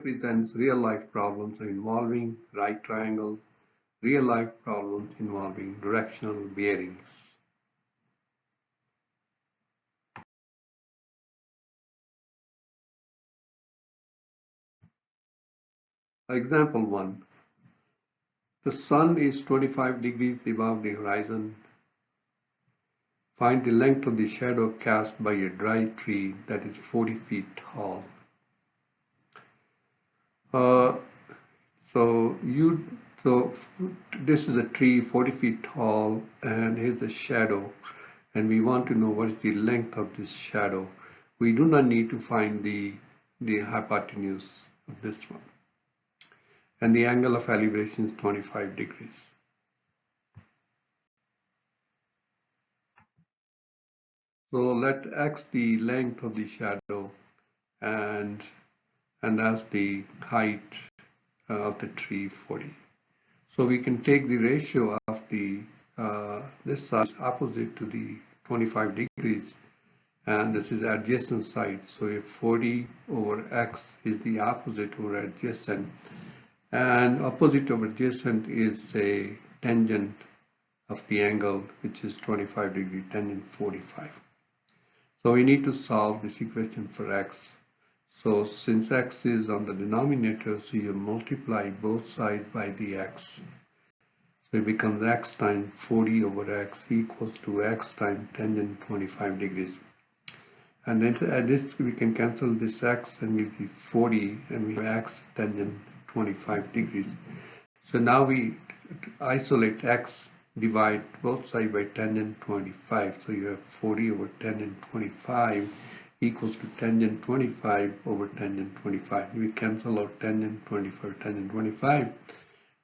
presents real-life problems involving right triangles, real-life problems involving directional bearings. Example 1. The sun is 25 degrees above the horizon. Find the length of the shadow cast by a dry tree that is 40 feet tall. Uh, so this is a tree 40 feet tall, and here's the shadow, and we want to know what is the length of this shadow. We do not need to find the hypotenuse of this one. And the angle of elevation is 25 degrees. So let x the length of the shadow, and that's the height of the tree 40. So we can take the ratio of the this side is opposite to the 25 degrees, and this is adjacent side. So if 40 over x is the opposite over adjacent, and opposite over adjacent is a tangent of the angle, which is 25 degree, tangent 45. So we need to solve this equation for x. So since x is on the denominator, so you multiply both sides by the x. So it becomes x times 40 over x equals to x times tangent 25 degrees. And then at this we can cancel this x, and we'll be 40, and we have x tangent 25 degrees. So now we isolate x, divide both sides by tangent 25. So you have 40 over tangent 25 equals to tangent 25 over tangent 25. We cancel out tangent 25, tangent 25,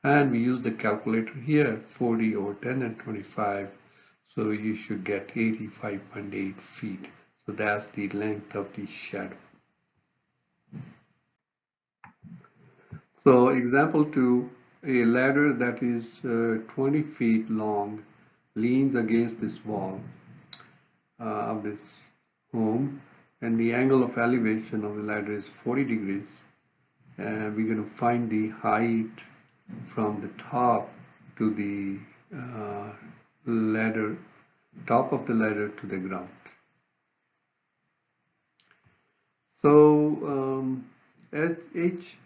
and we use the calculator here, 40 over tangent 25. So you should get 85.8 feet. So that's the length of the shadow. So example 2, a ladder that is 20 feet long leans against this wall of this home, and the angle of elevation of the ladder is 40 degrees, and we're going to find the height from the top to the ladder, top of the ladder to the ground. So let h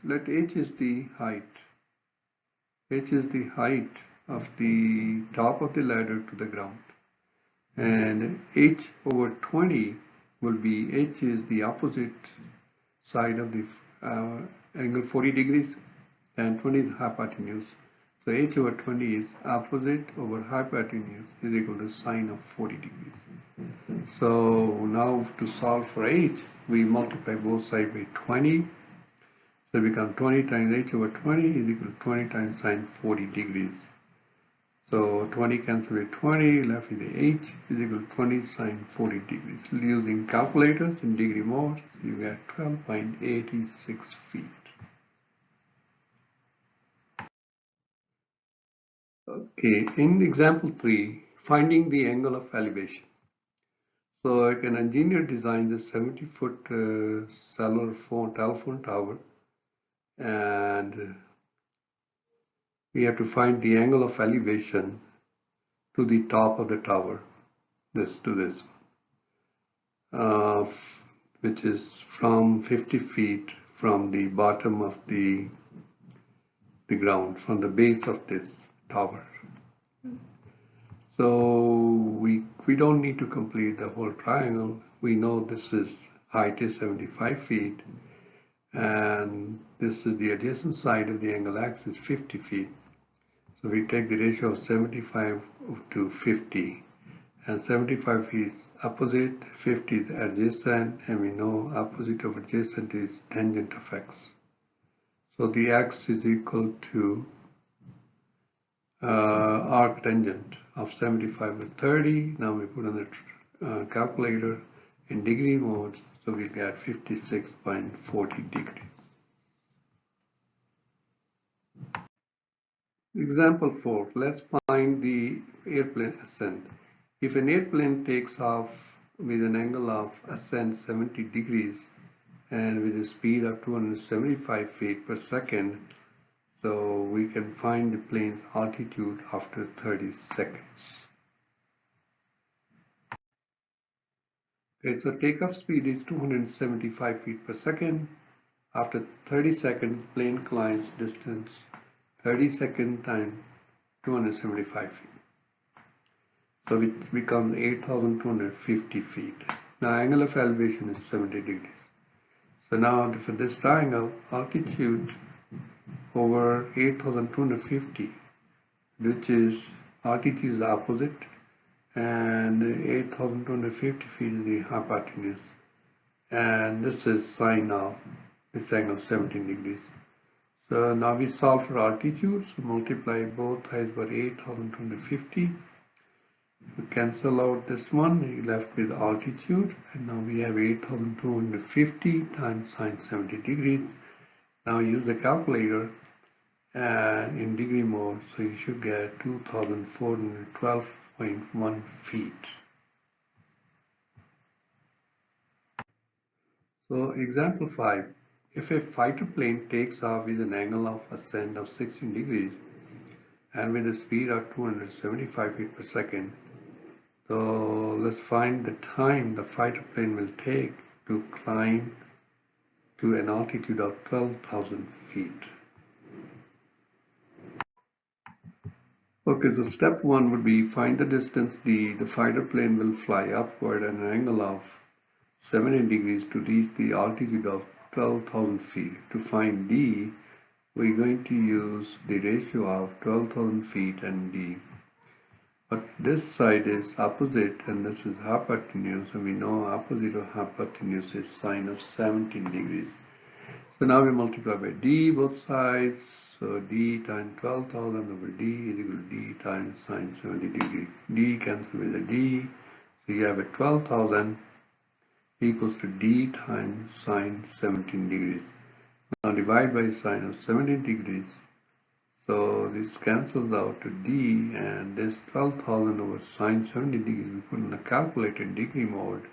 is the height. H is the height of the top of the ladder to the ground, and h over 20 will be, h is the opposite side of the angle 40 degrees, and 20 is hypotenuse. So h over 20 is opposite over hypotenuse is equal to sine of 40 degrees. So now to solve for h, we multiply both sides by 20. So it becomes 20 times h over 20 is equal to 20 times sine 40 degrees. So 20 cancels with 20, left with the h is equal to 20 sine 40 degrees. Using calculators in degree modes, you get 12.86 feet. Okay, in example 3, finding the angle of elevation. So an engineer designed a 70-foot cellular telephone tower, and we have to find the angle of elevation to the top of the tower, this, which is from 50 feet from the bottom of the ground, from the base of this tower. So we don't need to complete the whole triangle. We know this is height is 75 feet, and this is the adjacent side of the angle axis, 50 feet. So we take the ratio of 75 to 50, and 75 is opposite, 50 is adjacent, and we know opposite of adjacent is tangent of x. So the x is equal to arc tangent of 75 with 30. Now we put on the calculator in degree modes, so we get 56.40 degrees. Example 4, let's find the airplane ascent. If an airplane takes off with an angle of ascent 70 degrees and with a speed of 275 feet per second. So we can find the plane's altitude after 30 seconds. Okay, so takeoff speed is 275 feet per second. After 30 seconds, plane climbs distance 30-second time 275 feet. So it becomes 8,250 feet. Now angle of elevation is 70 degrees. So now for this triangle, altitude over 8,250, which is altitude is the opposite, and 8,250 feet is the hypotenuse. And this is sine of this angle 17 degrees. So now we solve for altitude, so multiply both sides by 8,250. We cancel out this one, you're left with altitude, and now we have 8,250 times sine 70 degrees. Now use the calculator in degree mode, so you should get 2,412.1 feet. So example 5, if a fighter plane takes off with an angle of ascent of 16 degrees and with a speed of 275 feet per second, so let's find the time the fighter plane will take to climb to an altitude of 12,000 feet. Okay, so step 1 would be find the distance the fighter plane will fly upward at an angle of 70 degrees to reach the altitude of 12,000 feet. To find D, we're going to use the ratio of 12,000 feet and D. But this side is opposite and this is hypotenuse, and we know opposite of hypotenuse is sine of 17 degrees. So now we multiply by D both sides, so D times 12,000 over D is equal to D times sine 70 degrees. D cancels with a D, so you have a 12,000 equals to D times sine 17 degrees. Now divide by sine of 17 degrees. So this cancels out to D, and this 12,000 over sine 70 degrees we put in the calculator in degree mode.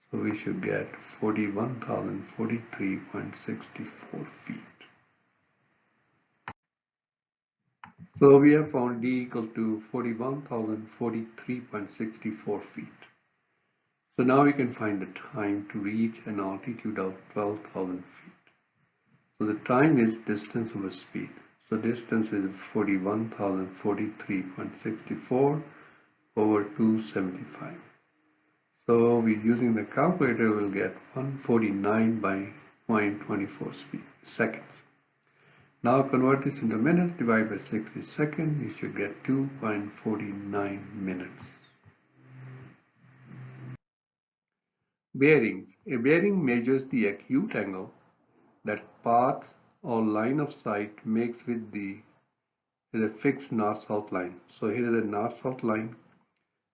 So we should get 41,043.64 feet. So we have found D equal to 41,043.64 feet. So now we can find the time to reach an altitude of 12,000 feet. So the time is distance over speed. So distance is 41,043.64 over 275. So we're using the calculator, we'll get 149 by 0.24 seconds. Now convert this into minutes, divide by 60 seconds, you should get 2.49 minutes. Bearings. A bearing measures the acute angle that path or line of sight makes with a fixed north-south line. So here is a north-south line,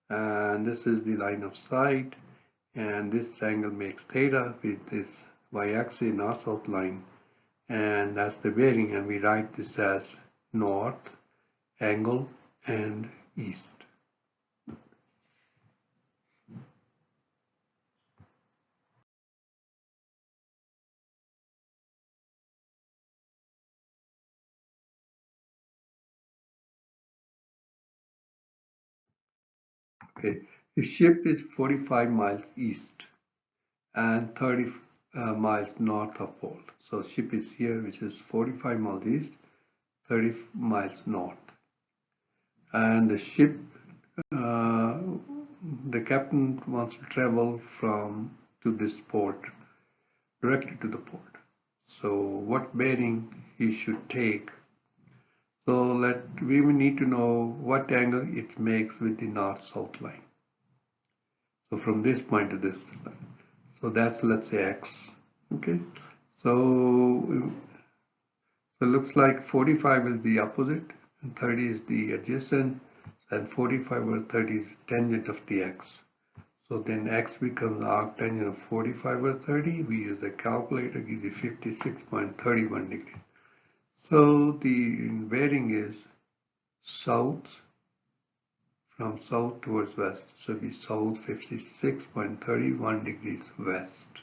and this is the line of sight, and this angle makes theta with this y-axis north-south line, and that's the bearing, and we write this as north, angle, and east. Okay, the ship is 45 miles east and 30 miles north of pole. So ship is here, which is 45 miles east, 30 miles north. And the ship, the captain wants to travel to this port, directly to the port. So what bearing he should take? So we will need to know what angle it makes with the north-south line. So from this point to this line. So that's, let's say, X. Okay. So it looks like 45 is the opposite and 30 is the adjacent, and 45 over 30 is tangent of the X. So then X becomes arctangent of 45 over 30. We use the calculator, gives you 56.31 degrees. So the bearing is south, from south towards west. So it'll be south 56.31 degrees west.